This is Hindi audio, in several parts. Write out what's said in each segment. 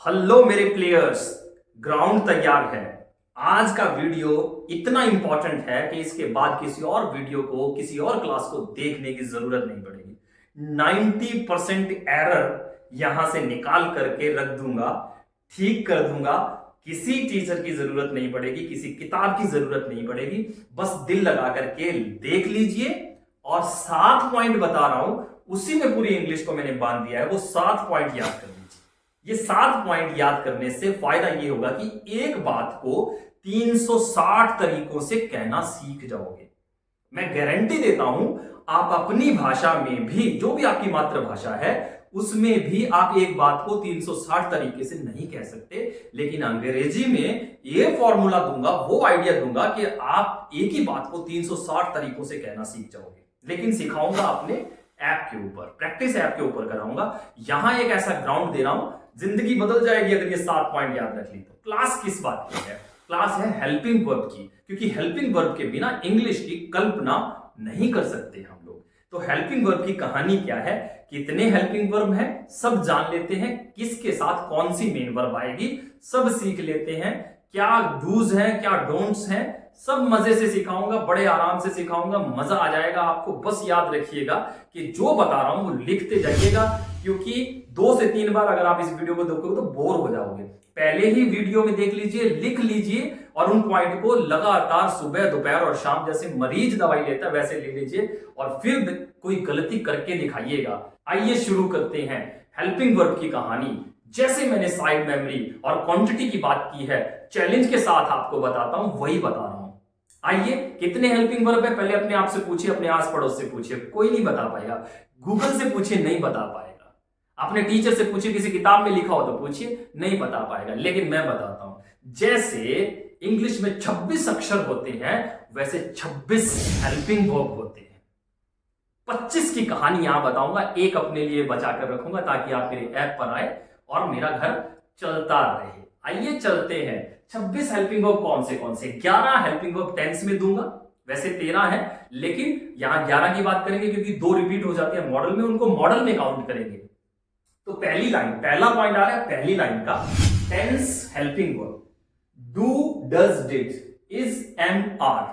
हेलो मेरे प्लेयर्स, ग्राउंड तैयार है। आज का वीडियो इतना इंपॉर्टेंट है कि इसके बाद किसी और वीडियो को, किसी और क्लास को देखने की जरूरत नहीं पड़ेगी। 90% एरर यहां से निकाल करके रख दूंगा, ठीक कर दूंगा। किसी टीचर की जरूरत नहीं पड़ेगी, किसी किताब की जरूरत नहीं पड़ेगी। बस दिल लगा करके देख लीजिए और 7 पॉइंट बता रहा हूं, उसी में पूरी इंग्लिश को मैंने बांध दिया है। वो 7 पॉइंट याद कर लीजिए। ये 7 पॉइंट याद करने से फायदा ये होगा कि एक बात को 360 तरीकों से कहना सीख जाओगे। मैं गारंटी देता हूं, आप अपनी भाषा में भी, जो भी आपकी मातृभाषा है, उसमें भी आप एक बात को 360 तरीके से नहीं कह सकते। लेकिन अंग्रेजी में ये फॉर्मूला दूंगा, वो आइडिया दूंगा कि आप एक ही बात को 360 तरीकों से कहना सीख जाओगे। लेकिन सिखाऊंगा अपने ऐप के ऊपर, प्रैक्टिस ऐप के ऊपर कराऊंगा। यहां एक ऐसा ग्राउंड दे रहा हूं, जिंदगी बदल जाएगी अगर ये 7 पॉइंट याद रख ली तो। क्लास किस बात की है? क्लास है हेल्पिंग वर्ब की, क्योंकि हेल्पिंग वर्ब के बिना इंग्लिश की कल्पना नहीं कर सकते हम लोग। तो हेल्पिंग वर्ब की कहानी क्या है, कितने हेल्पिंग वर्ब हैं सब जान लेते हैं, किसके साथ कौन सी मेन वर्ब आएगी सब सीख लेते हैं, क्या डूज हैं क्या डोंट्स हैं, सब मजे से सिखाऊंगा, बड़े आराम से सिखाऊंगा, मजा आ जाएगा आपको। बस याद रखिएगा कि जो बता रहा हूं वो लिखते जाइएगा, क्योंकि 2 से 3 बार अगर आप इस वीडियो को देखोगे तो बोर हो जाओगे। पहले ही वीडियो में देख लीजिए, लिख लीजिए और उन पॉइंट को लगातार सुबह, दोपहर और शाम जैसे मरीज दवाई लेता है वैसे ले लीजिए और फिर कोई गलती करके दिखाइएगा। आइए शुरू करते हैं हेल्पिंग वर्ब की कहानी। जैसे मैंने साइड मेमोरी और क्वांटिटी की बात की है, चैलेंज के साथ आपको बताता हूं, वही बता रहा हूं। आइए, कितने हेल्पिंग वर्ब है पहले अपने आप से पूछिए, अपने आस पड़ोस से पूछिए, कोई नहीं बता पाएगा। गूगल से पूछिए, नहीं बता पाएगा। अपने टीचर से पूछिए, किसी किताब में लिखा हो तो पूछिए, नहीं बता पाएगा। लेकिन मैं बताता हूं, जैसे इंग्लिश में 26 अक्षर होते हैं, वैसे 26 हेल्पिंग वर्ब होते हैं। 25 की कहानी यहां बताऊंगा, एक अपने लिए बचा कर रखूंगा ताकि आप मेरे ऐप पर आए और मेरा घर चलता रहे। आइए चलते हैं। 26 हेल्पिंग वर्ब कौन से? 11 हेल्पिंग वर्ब टेंस में दूंगा, वैसे 13 है, लेकिन यहां 11 की बात करेंगे क्योंकि 2 रिपीट हो जाते हैं मॉडल में, उनको मॉडल में काउंट करेंगे। तो पहली लाइन, पहला पॉइंट आ रहा है पहली लाइन का, tense helping verb. Do, does, did, is, am, are,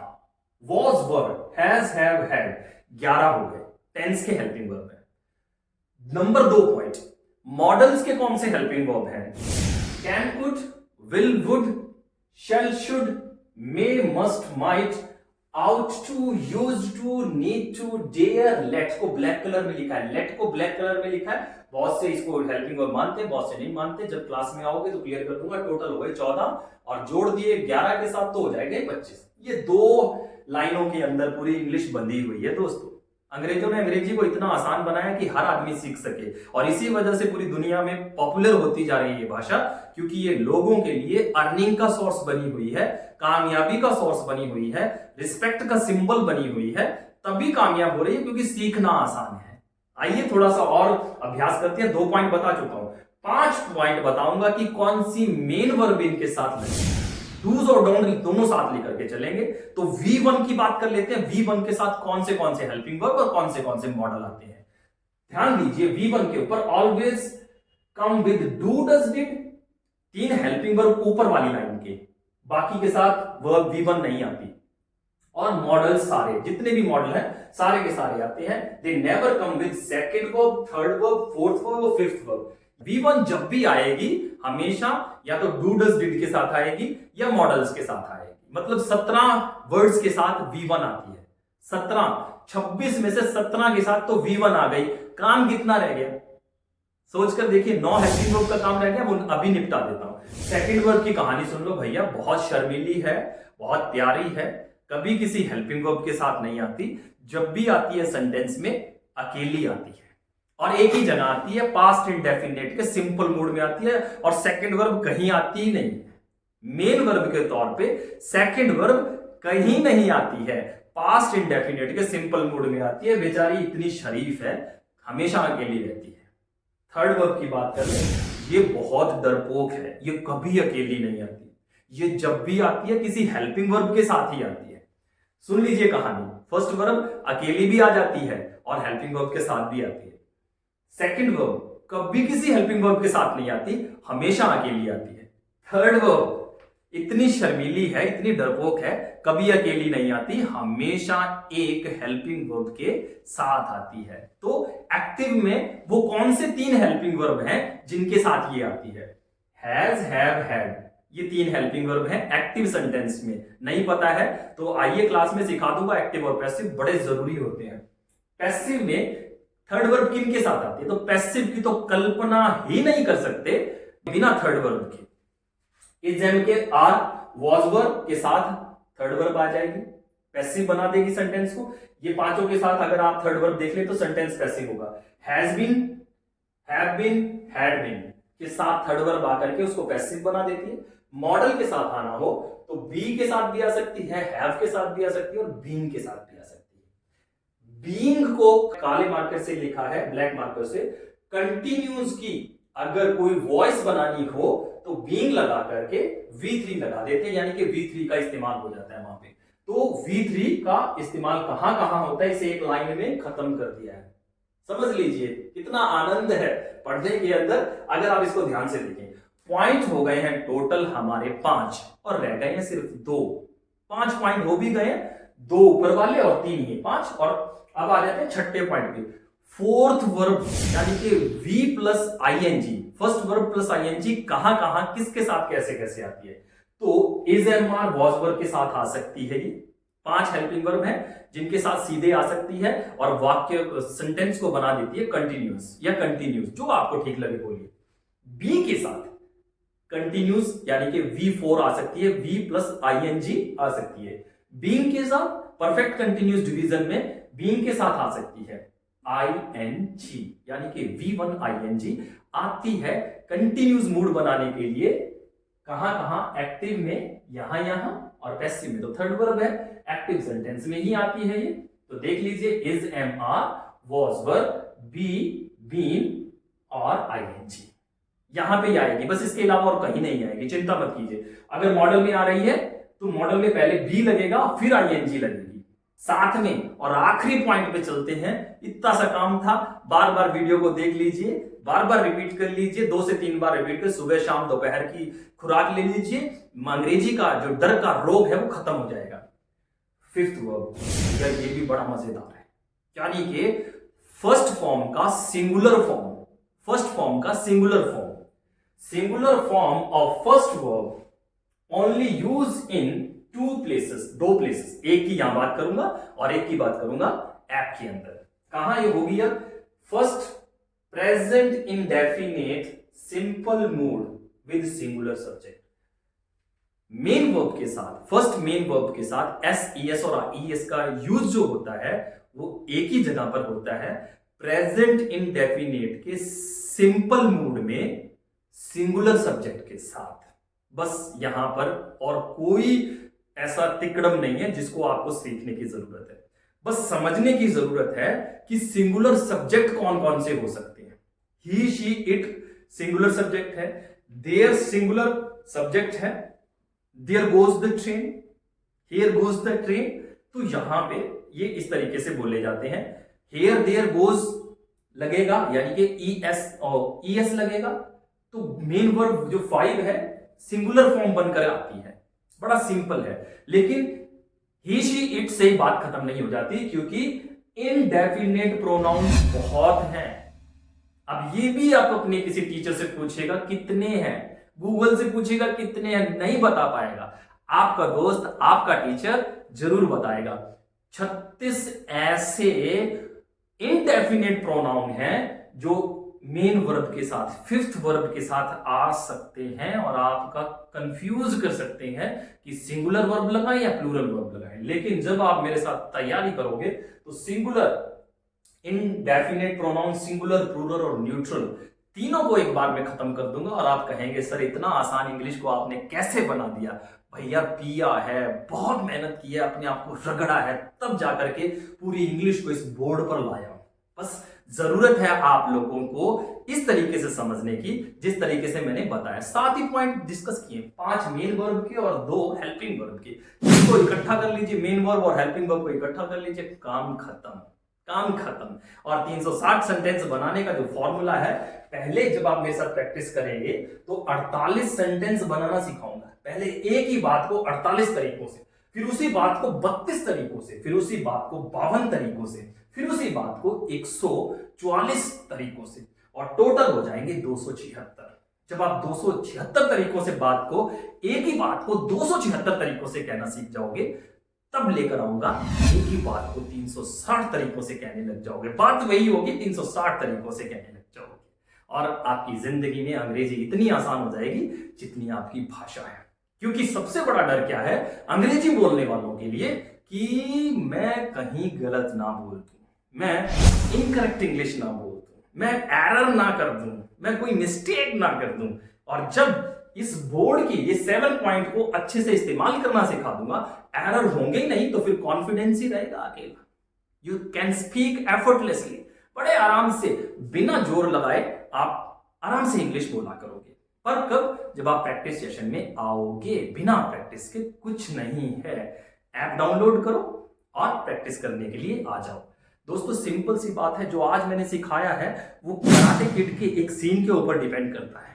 was, were, has, have, had, 11 हो गए टेंस के हेल्पिंग वर्ब है। नंबर 2 पॉइंट, मॉडल्स के कौन से हेल्पिंग वर्ब हैं? Can, could, will, would, shall, should, may, must, might, ought to, use to, need to, dare. लेट को ब्लैक कलर में लिखा है, लेट को ब्लैक कलर में लिखा है। बहुत से इसको हेल्पिंग वर्ब मानते हैं, बहुत से नहीं मानते। जब क्लास में आओगे तो क्लियर कर दूंगा। टोटल हो गए 14 और जोड़ दिए 11 के साथ तो हो जाएंगे 25। ये 2 लाइनों के अंदर पूरी इंग्लिश बंधी हुई है दोस्तों। अंग्रेजों ने अंग्रेजी को इतना आसान बनाया कि हर आदमी सीख सके, और इसी वजह से पूरी दुनिया में पॉपुलर होती जा रही है ये भाषा, क्योंकि ये लोगों के लिए अर्निंग का सोर्स बनी हुई है, कामयाबी का सोर्स बनी हुई है, रिस्पेक्ट का सिंबल बनी हुई है। तभी कामयाब हो रही है क्योंकि सीखना आसान है। आइए थोड़ा सा और अभ्यास करते हैं। 2 पॉइंट बता चुका हूं, 5 पॉइंट बताऊंगा कि कौन सी मेन वर्ब इनके साथ लगे। डूज और डोंट दोनों साथ लेकर के चलेंगे। तो V1 की बात कर लेते हैं। V1 के साथ कौन से हेल्पिंग वर्ब और कौन से मॉडल आते हैं? ध्यान दीजिए, V1 के ऊपर always come with do, does, did, 3 helping verb ऊपर वाली लाइन के, बाकी के साथ वर्ब V1 नहीं आती। और मॉडल सारे, जितने भी मॉडल हैं सारे के सारे आते हैं। They never come with second verb, third verb, fourth verb और फिफ्थ वर्ब। V1 जब भी आएगी हमेशा या तो डू, डज, डिड के साथ आएगी या मॉडल्स के साथ आएगी। मतलब 17 वर्ड्स के साथ V1 आती है। 17, 26 में से 17 के साथ तो V1 आ गई। काम कितना रह गया सोचकर देखिए। 9 हेल्पिंग वर्ब का काम रह गया, वो अभी निपटा देता हूं। सेकंड वर्ब की कहानी सुन लो भैया, बहुत शर्मीली है, बहुत प्यारी है। कभी किसी हेल्पिंग वर्ब के साथ नहीं आती, जब भी आती है सेंटेंस में अकेली आती है और एक ही जगह आती है, पास्ट इंडेफिनिट के सिंपल मूड में आती है, और सेकंड वर्ब कहीं आती ही नहीं है। मेन वर्ब के तौर पे सेकंड वर्ब कहीं नहीं आती है, पास्ट इंडेफिनिट के सिंपल मूड में आती है। बेचारी इतनी शरीफ है, हमेशा अकेली रहती है। थर्ड वर्ब की बात कर ले, ये बहुत डरपोक है, ये कभी अकेली नहीं आती। ये जब भी आती है किसी हेल्पिंग वर्ब के साथ ही आती है। सुन लीजिए कहानी। फर्स्ट वर्ब अकेली भी आ जाती है और हेल्पिंग वर्ब के साथ भी आती है। सेकंड वर्ब कभी किसी हेल्पिंग वर्ब के साथ नहीं आती, हमेशा अकेली आती है। थर्ड वर्ब इतनी शर्मीली है, इतनी डरपोक है, कभी अकेली नहीं आती, हमेशा एक हेल्पिंग वर्ब के साथ आती है। तो एक्टिव में वो कौन से 3 हेल्पिंग वर्ब हैं जिनके साथ ये आती है? हैज, हैव, हैड, ये 3 हेल्पिंग वर्ब हैं एक्टिव सेंटेंस में। नहीं पता है तो आइए क्लास में सिखा दूंगा। एक्टिव और पैसिव बड़े जरूरी होते हैं। पैसिव में थर्ड वर्ब किन के साथ आती है? तो पैसिव की तो कल्पना ही नहीं कर सकते बिना थर्ड वर्ब के। इज एम के आर वॉज वर्ब के साथ थर्ड वर्ब आ जाएगी, पैसिव बना देगी सेंटेंस को। ये पांचों के साथ अगर आप थर्ड वर्ब देख ले तो सेंटेंस पैसिव होगा। Has been, have been, had been के साथ थर्ड वर्ब आकर के उसको पैसिव बना देती है। मॉडल के साथ आना हो तो बी के साथ भी आ सकती है, हैव के साथ भी आ सकती है और बीइंग के साथ भी आ सकती है। बीइंग को काले मार्कर से लिखा है, ब्लैक मार्कर से। कंटिन्यूज की अगर कोई वॉइस बनानी हो तो बीइंग लगा करके V3 लगा देते हैं, यानी कि V3 का इस्तेमाल हो जाता है वहां पे। तो V3 का इस्तेमाल कहां कहां होता है इसे एक लाइन में खत्म कर दिया है। समझ लीजिए कितना आनंद है पढ़ने के अंदर अगर आप इसको ध्यान से देखें। पॉइंट हो गए हैं टोटल हमारे 5 और रह गए हैं सिर्फ 2। 5 पॉइंट हो भी गए, 2 ऊपर वाले और 3 ये 5। और अब आ जाते हैं छठे पॉइंट पे। फोर्थ वर्ब यानी कि V plus ING, first verb plus ING कहां कहां किसके साथ कैसे कैसे आती है? तो is am are was verb के साथ आ सकती है। ये 5 हेल्पिंग वर्ब है जिनके साथ सीधे आ सकती है और वाक्य सेंटेंस को बना देती है कंटिन्यूअस या कंटिन्यूस, जो आपको ठीक लगे बोलिए। बी के साथ कंटिन्यूस यानी कि V4 आ सकती है, V प्लस आईएनजी आ सकती है। बीइंग के साथ परफेक्ट कंटिन्यूस डिवीजन में बीइंग के साथ आ सकती है ING, यानी कि V1 ING आती है कंटिन्यूस मूड बनाने के लिए। कहां कहां? एक्टिव में यहां यहां, और पैसिव में तो थर्ड वर्ब है, एक्टिव सेंटेंस में ही आती है ये। तो देख लीजिए is am are was verb be been और ING यहां पे ही आएगी, बस इसके अलावा और कहीं नहीं आएगी, चिंता मत कीजिए। अगर मॉडल में आ रही है तो मॉडल में पहले बी लगेगा फिर ING लगेगी साथ में। और आखिरी पॉइंट पे चलते हैं। इतना सा काम था, बार बार वीडियो को देख लीजिए, बार बार रिपीट कर लीजिए, 2 से 3 बार रिपीट कर सुबह शाम दोपहर की खुराक ले लीजिए। अंग्रेजी का जो डर का रोग है वो खत्म हो जाएगा। फिफ्थ वर्ब, ये भी बड़ा मजेदार है, यानी कि फर्स्ट फॉर्म का सिंगुलर फॉर्म, फर्स्ट फॉर्म का singular form, singular form of first verb only use in 2 places, 2 places. एक की यहां बात करूंगा और एक की बात करूंगा ऐप के अंदर। कहां ये होगी? अब first present indefinite simple mood with singular subject. Main verb के साथ, फर्स्ट मेन वर्ब के साथ SES और ES का यूज जो होता है वो एक ही जगह पर होता है, प्रेजेंट इंडेफिनिट के सिंपल मूड में सिंगुलर सब्जेक्ट के साथ। बस यहां पर और कोई ऐसा तिकड़म नहीं है जिसको आपको सीखने की जरूरत है, बस समझने की जरूरत है कि सिंगुलर सब्जेक्ट कौन कौन से हो सकते हैं। He she it singular subject है, देयर सिंगुलर सब्जेक्ट है, there goes the train, here goes the train. तो यहां पे ये इस तरीके से बोले जाते हैं। हियर देयर गोज लगेगा यानी कि ES और ES लगेगा, तो मेन वर्ब जो 5 है सिंगुलर फॉर्म बनकर आती है। बड़ा सिंपल है, लेकिन ही शी इट से बात खत्म नहीं हो जाती क्योंकि इनडेफिनेट प्रोनाउंस बहुत हैं। अब ये भी आप अपने किसी टीचर से पूछेगा कितने हैं, गूगल से पूछेगा कितने हैं, नहीं बता पाएगा। आपका दोस्त, आपका टीचर जरूर बताएगा। 36 ऐसे इनडेफिनेट प्रोनाउन हैं जो मेन वर्ब के साथ, फिफ्थ वर्ब के साथ आ सकते हैं और आपका कंफ्यूज कर सकते हैं कि सिंगुलर वर्ब लगाएं या प्लूरल वर्ब लगाएं। लेकिन जब आप मेरे साथ तैयारी करोगे तो singular, indefinite pronoun, singular, plural और न्यूट्रल तीनों को एक बार में खत्म कर दूंगा और आप कहेंगे सर इतना आसान इंग्लिश को आपने कैसे बना दिया? भैया पिया है, बहुत मेहनत की है, अपने आप को रगड़ा है, तब जाकर के पूरी इंग्लिश को इस बोर्ड पर लाया। बस जरूरत है आप लोगों को इस तरीके से समझने की जिस तरीके से मैंने बताया। 7 ही पॉइंट डिस्कस किए, 5 मेन वर्ब के और 2 हेल्पिंग वर्ब के। इसको इकट्ठा कर लीजिए, मेन वर्ब और हेल्पिंग वर्ब को इकट्ठा कर लीजिए, काम खत्म। काम खत्म। और 360 सेंटेंस बनाने का जो फॉर्मूला है, पहले जब आप मेरे साथ प्रैक्टिस करेंगे तो 48 सेंटेंस बनाना सिखाऊंगा। पहले एक ही बात को 48 तरीकों से, फिर उसी बात को 32 तरीकों से, फिर उसी बात को 52 तरीकों से, फिर उसी बात को 144 तरीकों से, और टोटल हो जाएंगे 276। जब आप 276 तरीकों से बात को, एक ही बात को 276 तरीकों से कहना सीख जाओगे, तब लेकर आऊंगा एक ही बात को 360 तरीकों से कहने लग जाओगे। बात वही होगी, 360 तरीकों से कहने लग जाओगे, और आपकी जिंदगी में अंग्रेजी इतनी आसान हो जाएगी जितनी आपकी भाषा है। क्योंकि सबसे बड़ा डर क्या है अंग्रेजी बोलने वालों के लिए, कि मैं कहीं गलत ना बोल दूं, मैं इनकरेक्ट इंग्लिश ना बोल दूं, मैं एरर ना कर दूं, मैं कोई मिस्टेक ना कर दूं। और जब इस बोर्ड की ये 7 पॉइंट को अच्छे से इस्तेमाल करना सिखा दूंगा, एरर होंगे ही नहीं, तो फिर कॉन्फिडेंस ही रहेगा अकेला। यू कैन स्पीक एफर्टलेसली, बड़े आराम से बिना जोर लगाए आप आराम से इंग्लिश बोला करोगे। पर कब? जब आप प्रैक्टिस सेशन में आओगे। बिना प्रैक्टिस के कुछ नहीं है। ऐप डाउनलोड करो और प्रैक्टिस करने के लिए आ जाओ। दोस्तों सिंपल सी बात है, जो आज मैंने सिखाया है वो कराटे किड के एक सीन के ऊपर डिपेंड करता है।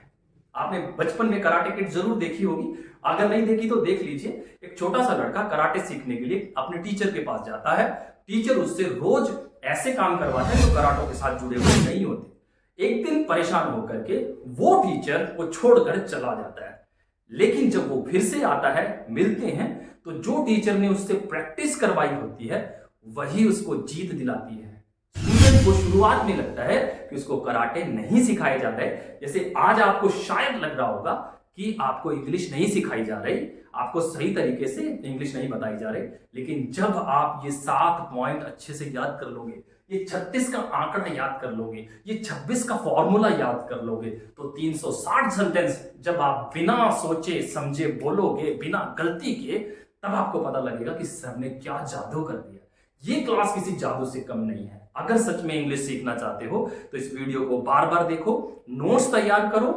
आपने बचपन में कराटे किड जरूर देखी होगी, अगर नहीं देखी तो देख लीजिए। एक छोटा सा लड़का कराटे सीखने के लिए अपने टीचर के पास जाता है। टीचर उससे रोज ऐसे काम करवाता है जो कराटों के साथ जुड़े हुए नहीं होते। एक दिन परेशान होकर के वो टीचर को छोड़कर चला जाता है। लेकिन जब वो फिर से आता है, मिलते हैं, तो जो टीचर ने उससे प्रैक्टिस करवाई होती है वही उसको जीत दिलाती है। स्टूडेंट को शुरुआत में लगता है कि उसको कराटे नहीं सिखाए जा रहे, जैसे आज आपको शायद लग रहा होगा कि आपको इंग्लिश नहीं सिखाई जा रही, आपको सही तरीके से इंग्लिश नहीं बताई जा रही। लेकिन जब आप ये 7 पॉइंट अच्छे से याद कर लोगे, ये 36 का आंकड़ा याद कर लोगे, ये 26 का फॉर्मूला याद कर लोगे, तो 360 सेंटेंस जब आप बिना सोचे समझे बोलोगे, बिना गलती के, तब आपको पता लगेगा कि सर ने क्या जादू कर दिया। ये क्लास किसी जादू से कम नहीं है। अगर सच में इंग्लिश सीखना चाहते हो तो इस वीडियो को बार बार देखो, नोट्स तैयार करो,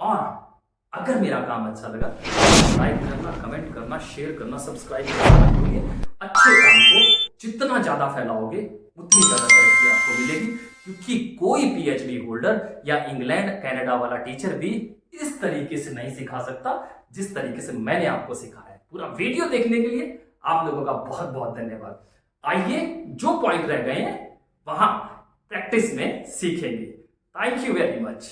और अगर मेरा काम अच्छा लगा लाइक करना, कमेंट करना, शेयर करना, सब्सक्राइब करना। अच्छे काम को जितना ज्यादा फैलाओगे उतनी ज्यादा तरक्की आपको मिलेगी। क्योंकि कोई पीएचडी होल्डर या इंग्लैंड कनाडा वाला टीचर भी इस तरीके से नहीं सिखा सकता जिस तरीके से मैंने आपको सिखाया है। पूरा वीडियो देखने के लिए आप लोगों का बहुत बहुत धन्यवाद। आइए जो पॉइंट रह गए हैं वहां प्रैक्टिस में सीखेंगे। Thank you very much.